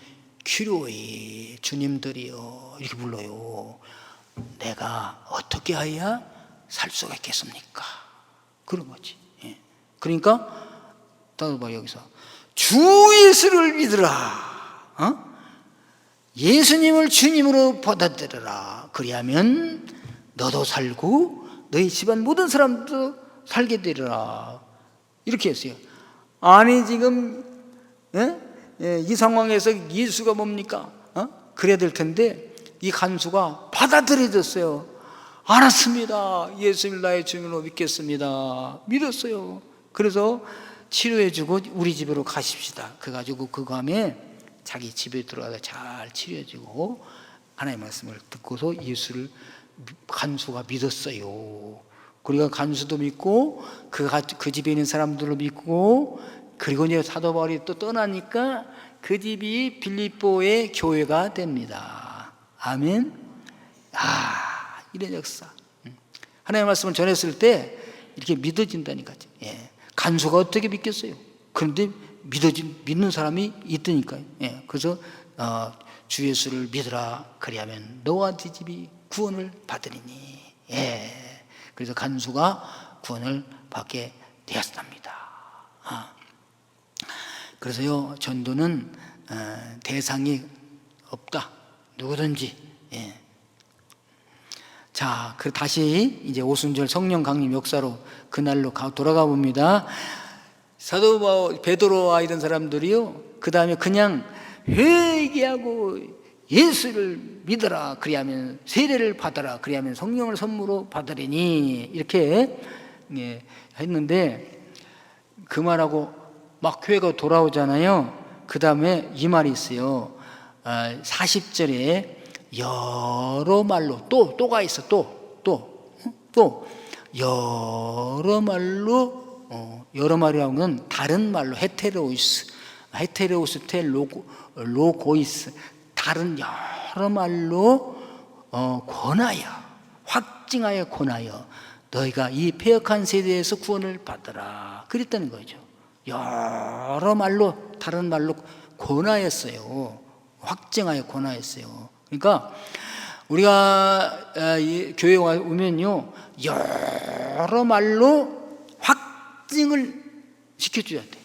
큐로이, 주님들이여 이렇게 불러요. 내가 어떻게 해야 살 수가 있겠습니까? 그런 거지. 그러니까 따로 봐, 여기서 주 예수를 믿으라. 예수님을 주님으로 받아들여라. 그리하면 너도 살고 너희 집안 모든 사람도 살게 되리라. 이렇게 했어요. 아니 지금 이 상황에서 예수가 뭡니까? 그래야 될 텐데 이 간수가 받아들여졌어요. 알았습니다. 예수님 나의 주님으로 믿겠습니다. 믿었어요. 그래서 치료해주고 우리 집으로 가십시다. 그래가지고 그 밤에 자기 집에 들어가서 잘 치료해주고 하나님의 말씀을 듣고서 예수를 간수가 믿었어요. 그리고 간수도 믿고 그 집에 있는 사람들도 믿고, 그리고 이제 사도 바울이 또 떠나니까 그 집이 빌립보의 교회가 됩니다. 아멘. 이런 역사. 하나님의 말씀을 전했을 때 이렇게 믿어진다니까요. 간수가 어떻게 믿겠어요? 그런데 믿는 사람이 있다니까요. 그래서 주 예수를 믿으라. 그리하면 너와 네 집이 구원을 받으리니. 그래서 간수가 구원을 받게 되었답니다. 그래서요, 전도는 대상이 없다. 누구든지. 자, 다시 이제 오순절 성령 강림 역사로 그날로 돌아가 봅니다. 사도 베드로와 이런 사람들이요, 그 다음에 그냥 회개하고 예수를 믿어라. 그리하면 세례를 받아라. 그리하면 성령을 선물로 받으리니. 이렇게 했는데 그 말하고 막 교회가 돌아오잖아요. 그 다음에 이 말이 있어요. 40절에 여러 말로 또가 있어. 또 여러 말로, 여러 말이라는 건 다른 말로 헤테로우스 테 로고이스, 다른 여러 말로 권하여, 확증하여 권하여 너희가 이 패역한 세대에서 구원을 받으라. 그랬다는 거죠. 여러 말로, 다른 말로 권하였어요. 확증하여 권하였어요. 그러니까 우리가 교회에 오면요, 여러 말로 확증을 시켜줘야 돼.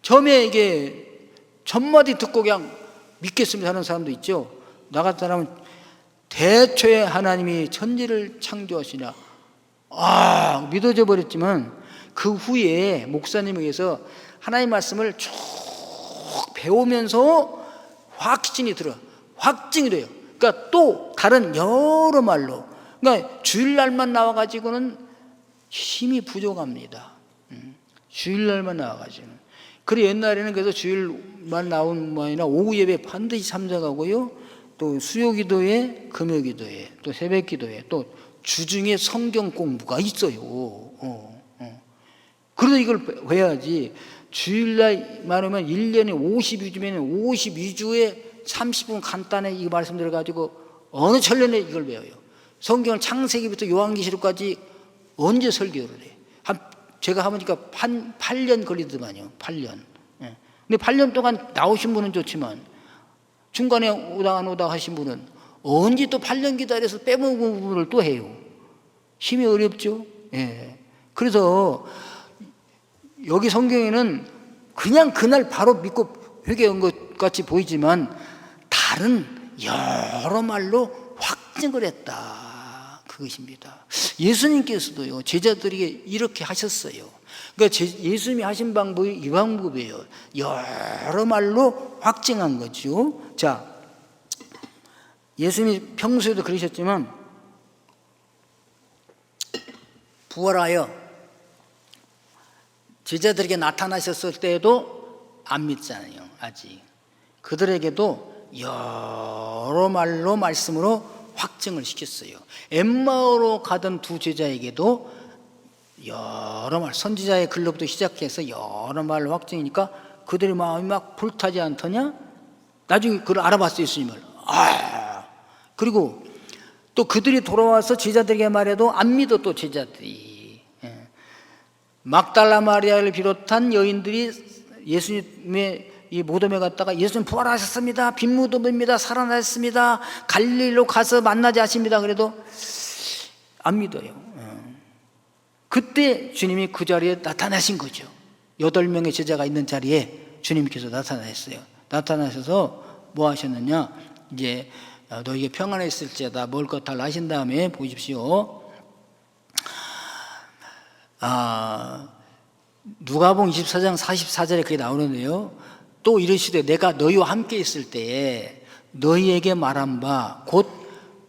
처음에 이게 첫마디 듣고 그냥 믿겠습니다 하는 사람도 있죠. 나 같은 사람은 대초에 하나님이 천지를 창조하시냐, 믿어져 버렸지만 그 후에 목사님에게서 하나님 말씀을 쭉 배우면서 확증이 돼요. 그러니까 또 다른 여러 말로, 그러니까 주일날만 나와가지고는 힘이 부족합니다. 주일날만 나와가지고는. 그리고 옛날에는 그래서 주일만 나온 모양이나 오후 예배 반드시 참석하고요, 또 수요기도회, 금요기도회, 또 새벽기도회, 또 주중에 성경 공부가 있어요. 그래서 이걸 해야지. 주일날 말하면 1년에 52주면 52주에 30분 간단히 이 말씀들을 가지고 어느 천년에 이걸 배워요. 성경을 창세기부터 요한계시록까지 언제 설교를 해? 제가 하보니까 8년 걸리더만요. 8년. 근데 8년 동안 나오신 분은 좋지만 중간에 오다 안 오다 하신 분은 언제 또 8년 기다려서 빼먹은 부분을 또 해요. 힘이 어렵죠. 그래서 여기 성경에는 그냥 그날 바로 믿고 회개한 것 같이 보이지만 다른 여러 말로 확증을 했다. 그것입니다. 예수님께서도요, 제자들에게 이렇게 하셨어요. 그러니까 예수님이 하신 방법이 이 방법이에요. 여러 말로 확증한 거죠. 자, 예수님이 평소에도 그러셨지만 부활하여 제자들에게 나타나셨을 때에도 안 믿잖아요. 아직 그들에게도 여러 말로 말씀으로 확증을 시켰어요. 엠마오로 가던 두 제자에게도 여러 말, 선지자의 글로부터 시작해서 여러 말로 확증이니까 그들의 마음이 막 불타지 않더냐? 나중에 그걸 알아봤어요, 예수님을. 그리고 또 그들이 돌아와서 제자들에게 말해도 안 믿어. 또 제자들이, 막달라 마리아를 비롯한 여인들이 예수님의 이 무덤에 갔다가 예수님 부활하셨습니다, 빈 무덤입니다, 살아나셨습니다, 갈릴리로 가서 만나지 않습니다, 그래도 안 믿어요. 그때 주님이 그 자리에 나타나신 거죠. 8명의 제자가 있는 자리에 주님께서 나타나셨어요. 나타나셔서 뭐 하셨느냐? 이제 너희에게 평안했을지어다 먹을 것 달라 하신 다음에 보십시오. 누가복음 24장 44절에 그게 나오는데요. 또 이르시되 내가 너희와 함께 있을 때에 너희에게 말한 바 곧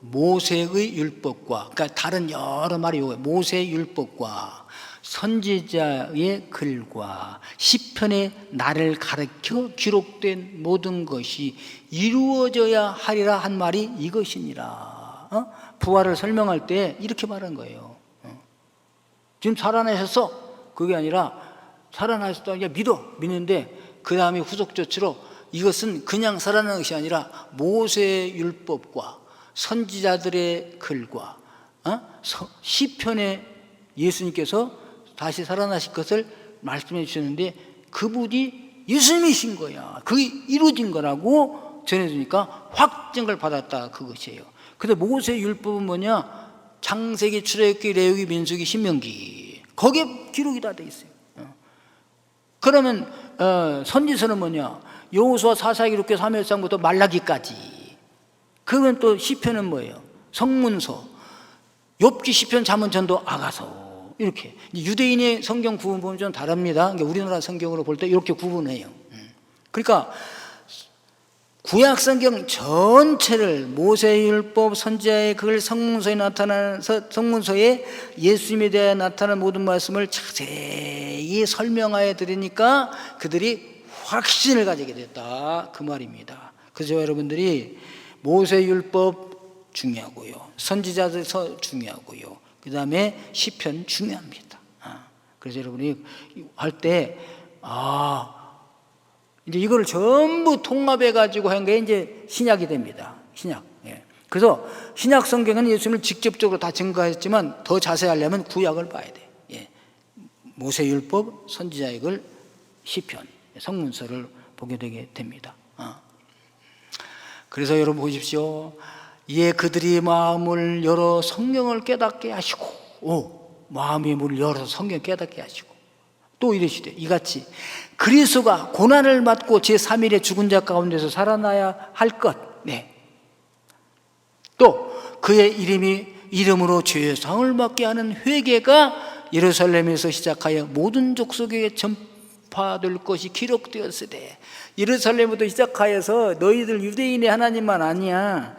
모세의 율법과, 그러니까 다른 여러 말이 요거예요. 모세의 율법과 선지자의 글과 시편의 나를 가르쳐 기록된 모든 것이 이루어져야 하리라 한 말이 이것이니라. 부활을 설명할 때 이렇게 말한 거예요. 지금 살아나셨어. 그게 아니라 살아나셨다 이제 믿는데 그 다음에 후속 조치로 이것은 그냥 살아나는 것이 아니라 모세의 율법과 선지자들의 글과 시편에 예수님께서 다시 살아나실 것을 말씀해 주셨는데 그분이 예수님이신 거야. 그게 이루어진 거라고 전해주니까 확증을 받았다, 그것이에요. 근데 모세의 율법은 뭐냐? 창세기, 출애굽기, 레위기, 민수기, 신명기, 거기에 기록이 다 돼 있어요. 그러면 선지서는 뭐냐? 여호수아, 사사기록기, 사무엘상부터 말라기까지. 그러면 또 시편은 뭐예요? 성문서, 욥기, 시편, 잠언, 전도, 아가서. 이렇게 유대인의 성경 구분 보면 좀 다릅니다. 그러니까 우리나라 성경으로 볼 때 이렇게 구분해요. 그러니까 구약 성경 전체를 모세율법, 선지자의 글, 성문서에 나타나는 성문서에 예수님에 대해 나타나는 모든 말씀을 자세히 설명하여 드리니까 그들이 확신을 가지게 됐다, 그 말입니다. 그래서 여러분들이 모세율법 중요하고요, 선지자들 중요하고요, 그 다음에 시편 중요합니다. 그래서 여러분이 할 때 이제 이걸 전부 통합해 가지고 한 게 이제 신약이 됩니다. 신약. 그래서 신약 성경은 예수님을 직접적으로 다 증거했지만 더 자세하려면 구약을 봐야 돼. 모세율법, 선지자의 글, 시편, 성문서를 보게 되게 됩니다. 그래서 여러분 보십시오. 이에 그들이 마음을 열어 성경을 깨닫게 하시고, 마음의 문을 열어서 성경 깨닫게 하시고, 또 이르시되 이같이 그리스도가 고난을 받고 제3일에 죽은 자 가운데서 살아나야 할 것. 또 그의 이름으로 죄의 상을 받게 하는 회개가 예루살렘에서 시작하여 모든 족속에게 전파될 것이 기록되었으되, 예루살렘부터 시작하여서 너희들 유대인의 하나님만 아니야,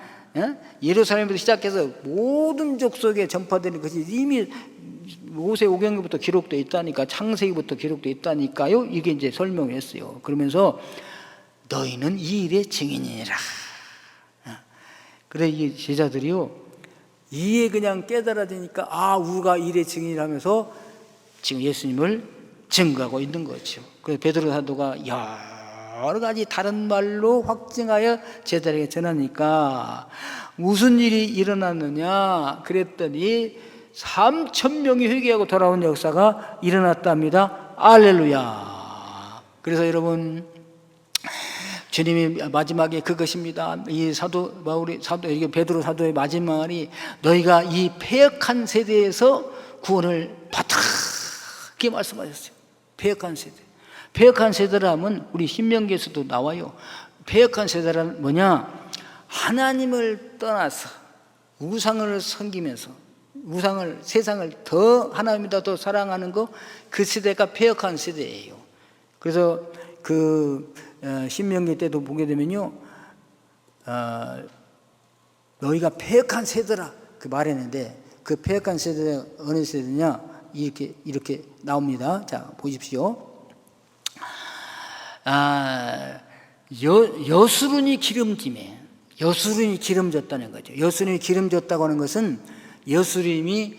예루살렘부터 시작해서 모든 족속에 전파되는 것이 이미 모세오경부터 기록되어 있다니까, 창세기부터 기록되어 있다니까요. 이게 이제 설명을 했어요. 그러면서 너희는 이 일의 증인이라. 그래, 이 제자들이요, 이에 그냥 깨달아지니까 우리가 일의 증인이라면서 지금 예수님을 증거하고 있는 거죠. 그래서 베드로 사도가 여러 가지 다른 말로 확증하여 제자들에게 전하니까 무슨 일이 일어났느냐 그랬더니 3,000명이 회개하고 돌아온 역사가 일어났답니다. 알렐루야. 그래서 여러분, 주님이 마지막에 그것입니다. 이 사도 바울이 베드로 사도의 마지막 말이 너희가 이 패역한 세대에서 구원을 받다, 이렇게 말씀하셨어요. 패역한 세대. 패역한 세대라면 우리 신명기에서도 나와요. 패역한 세대란 뭐냐? 하나님을 떠나서 우상을 섬기면서 우상을, 세상을 더 하나님보다 더 사랑하는 거, 그 세대가 패역한 세대예요. 그래서 신명기 때도 보게 되면요, 너희가 패역한 세대라 그 말했는데, 그 패역한 세대가 어느 세대냐, 이렇게 나옵니다. 자, 보십시오. 여수론이 기름짐에, 여수론이 기름졌다는 거죠. 여수론이 기름졌다고 하는 것은 여수림이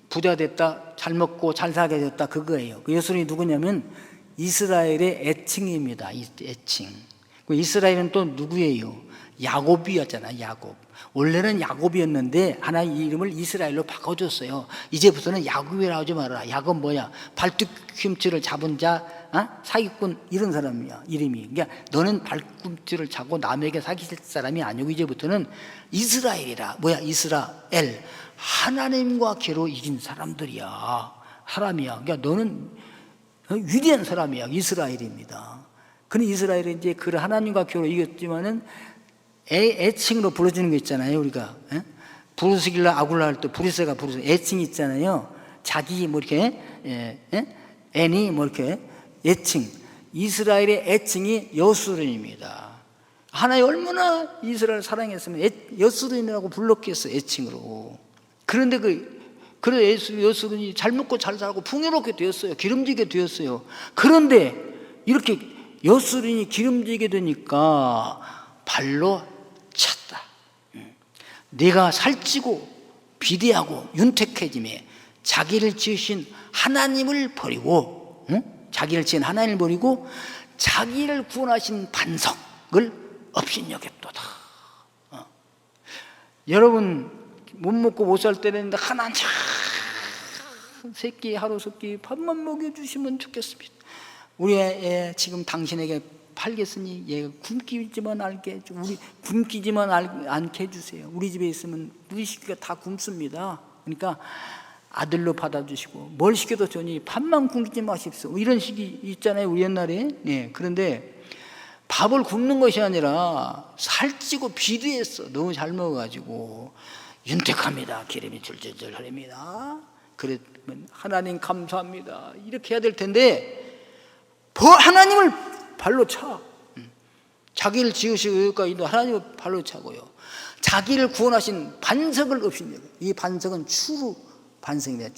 부자 됐다, 잘 먹고 잘 살게 됐다, 그거예요. 그 여수론이 누구냐면 이스라엘의 애칭입니다. 애칭. 이스라엘은 또 누구예요? 야곱이었잖아요. 야곱. 원래는 야곱이었는데 하나님 이름을 이스라엘로 바꿔줬어요. 이제부터는 야곱이라고 하지 말아라. 야곱 뭐야? 발뒤꿈치를 잡은 자, 사기꾼, 이런 사람이야, 이름이. 그러니까 너는 발꿈치를 잡고 남에게 사기칠 사람이 아니고 이제부터는 이스라엘이라. 뭐야? 이스라엘. 하나님과 괴로 이긴 사람들이야. 사람이야. 그러니까 너는 위대한 사람이야. 이스라엘입니다. 근데 이스라엘은 이제 그 하나님과 괴로 이겼지만은 애칭으로 불러주는 거 있잖아요. 우리가 부르스길라 아굴라 할 때 부르스가 부르스 애칭 있잖아요. 자기 뭐 이렇게 애니 뭐 이렇게 애칭. 이스라엘의 애칭이 여수론입니다. 하나님 얼마나 이스라엘 사랑했으면 여수론이라고 불렀겠어, 애칭으로. 그런데 그래서 여수론이 잘 먹고 잘 살고 풍요롭게 되었어요. 기름지게 되었어요. 그런데 이렇게 여수론이 기름지게 되니까 발로 찼다. 네가 살찌고 비대하고 윤택해짐에 자기를 지으신 하나님을 버리고, 자기를 지은 하나님을 버리고 자기를 구원하신 반석을 업신여겼도다. 여러분 못 먹고 못 살 때는 하나님 새끼 하루 세끼 밥만 먹여주시면 좋겠습니다. 우리 애 지금 당신에게 팔겠으니 얘가 굶기지만 않게, 우리 굶기지만 않게 해주세요. 우리 집에 있으면 우리 식구가 다 굶습니다. 그러니까 아들로 받아주시고 뭘 시켜도 좋으니 밥만 굶기지 마십시오. 이런 식이 있잖아요, 우리 옛날에. 예, 그런데 밥을 굶는 것이 아니라 살찌고 비대했어. 너무 잘 먹어가지고 윤택합니다. 기름이 줄줄줄 흐릅니다. 그러면 하나님 감사합니다. 이렇게 해야 될 텐데 하나님을 발로 차. 자기를 지으시고 여기까지 하나님을 발로 차고요. 자기를 구원하신 반석을 없인, 이 반석은 추루 반석입니다.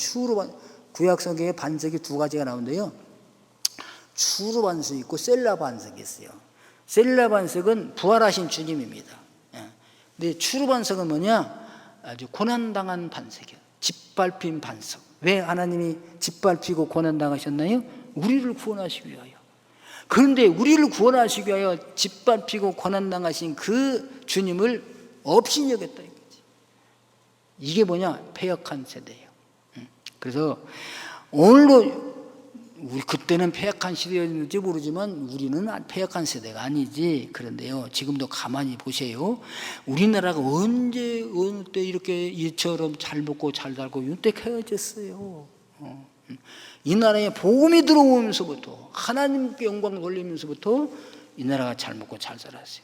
구약 성경에 반석이 두 가지가 나오는데요. 추루 반석이 있고 셀라 반석이 있어요. 셀라 반석은 부활하신 주님입니다. 근데 추루 반석은 뭐냐? 아주 고난당한 반석이에요. 짓밟힌 반석. 왜 하나님이 짓밟히고 고난당하셨나요? 우리를 구원하시기 위하여. 그런데 우리를 구원하시기 위하여 짓밟히고 고난당하신 그 주님을 업신여겼다 이거지. 이게 뭐냐? 패역한 세대예요. 그래서 오늘도 우리 그때는 패역한 시대였는지 모르지만 우리는 패역한 세대가 아니지. 그런데요, 지금도 가만히 보세요. 우리나라가 언제 어느 때 이렇게 이처럼 잘 먹고 잘 살고 윤택해졌어요. 이 나라에 복음이 들어오면서부터, 하나님께 영광 돌리면서부터 이 나라가 잘 먹고 잘 살았어요.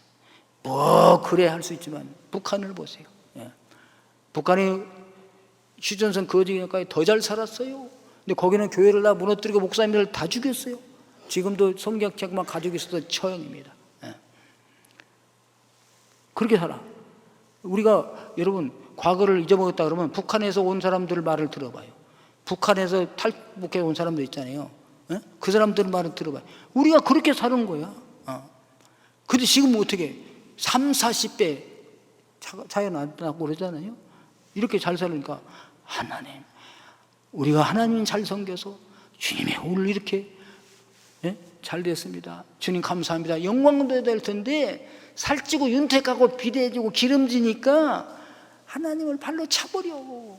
뭐 그래 할 수 있지만 북한을 보세요. 북한이 휴전선 거지기까지 더 잘 살았어요. 근데 거기는 교회를 다 무너뜨리고 목사님들 다 죽였어요. 지금도 성경책만 가지고 있어도 처형입니다. 그렇게 살아. 우리가 여러분 과거를 잊어먹었다 그러면 북한에서 온 사람들 말을 들어봐요. 북한에서 탈북해 온 사람들 있잖아요. 그 사람들 말을 들어봐요. 우리가 그렇게 사는 거야. 근데 지금 어떻게 30, 40배 차이 나고 그러잖아요. 이렇게 잘 살으니까 하나님, 우리가 하나님 잘 섬겨서 주님의 오늘 이렇게 잘 됐습니다. 주님 감사합니다. 영광도 될 텐데 살찌고 윤택하고 비대해지고 기름지니까 하나님을 발로 차버려.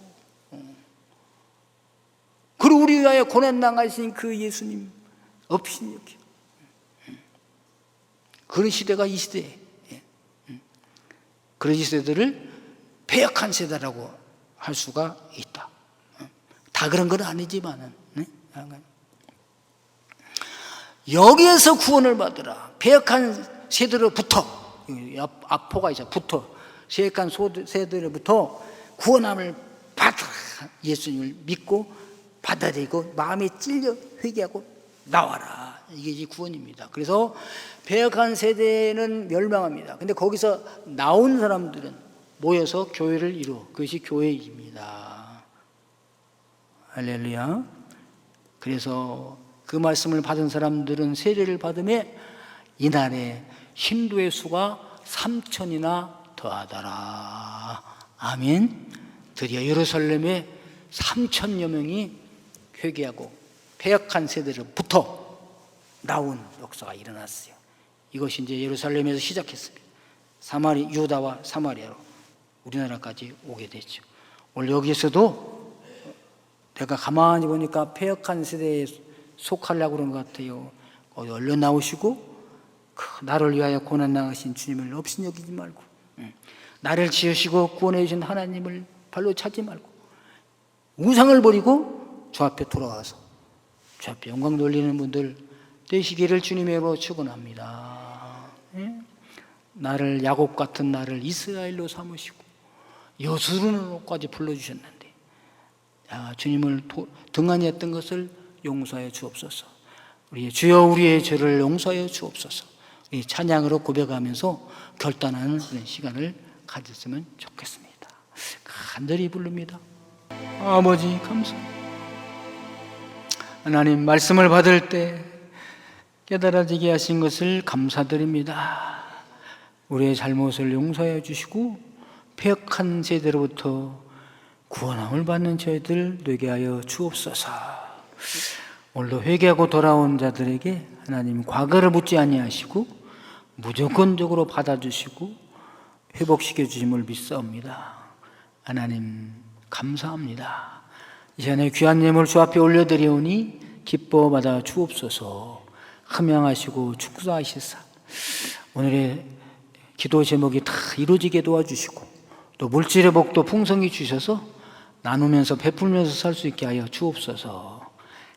그리고 우리 위하여 고난당하신 그 예수님 없이 이렇게. 그런 시대가 이 시대에. 그런 시대들을 패역한 세대라고 할 수가 있다. 다 그런 건 아니지만은. 여기에서 구원을 받으라. 패역한 세대로부터, 앞포가 있어, 붙어. 패역한 세대로부터 구원함을 받으라. 예수님을 믿고 받아들이고 마음에 찔려 회개하고 나와라. 이게 이제 구원입니다. 그래서 배역한 세대는 멸망합니다. 근데 거기서 나온 사람들은 모여서 교회를 이루어, 그것이 교회입니다. 할렐루야. 그래서 그 말씀을 받은 사람들은 세례를 받음에 이날에 신도의 수가 3,000이나 더하더라. 아멘. 드디어 예루살렘에 3,000여 명이 회개하고 패역한 세대로부터 나온 역사가 일어났어요. 이것이 이제 예루살렘에서 시작했습니다. 유다와 사마리아로 우리나라까지 오게 됐죠. 오늘 여기에서도 내가 가만히 보니까 패역한 세대에 속하려고 그런 것 같아요. 얼른 나오시고 나를 위하여 고난 당하신 주님을 업신여기지 말고, 나를 지으시고 구원해 주신 하나님을 발로 차지 말고 우상을 버리고 주 앞에 돌아와서 주 앞에 영광 돌리는 분들 되시기를 주님의 이름으로 축원합니다. 나를 야곱 같은 나를 이스라엘로 삼으시고 여수르노까지 불러주셨는데, 주님을 등한히 했던 것을 용서하여 주옵소서. 우리 주여 우리의 죄를 용서하여 주옵소서. 이 찬양으로 고백하면서 결단하는 그런 시간을 가졌으면 좋겠습니다. 간절히 부릅니다. 아버지 감사합니다. 하나님 말씀을 받을 때 깨달아지게 하신 것을 감사드립니다. 우리의 잘못을 용서해 주시고 패역한 세대로부터 구원함을 받는 저희들 되게 하여 주옵소서. 오늘도 회개하고 돌아온 자들에게 하나님 과거를 묻지 아니하시고 무조건적으로 받아주시고 회복시켜 주심을 믿사옵니다. 하나님 감사합니다. 이 시간에 귀한 예물 주 앞에 올려드리오니 기뻐 받아 주옵소서. 함양하시고 축사하시사 오늘의 기도 제목이 다 이루어지게 도와주시고 또 물질의 복도 풍성히 주셔서 나누면서 베풀면서 살 수 있게 하여 주옵소서.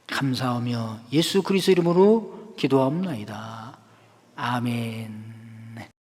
감사하며 예수 그리스도 이름으로 기도하옵나이다. 아멘.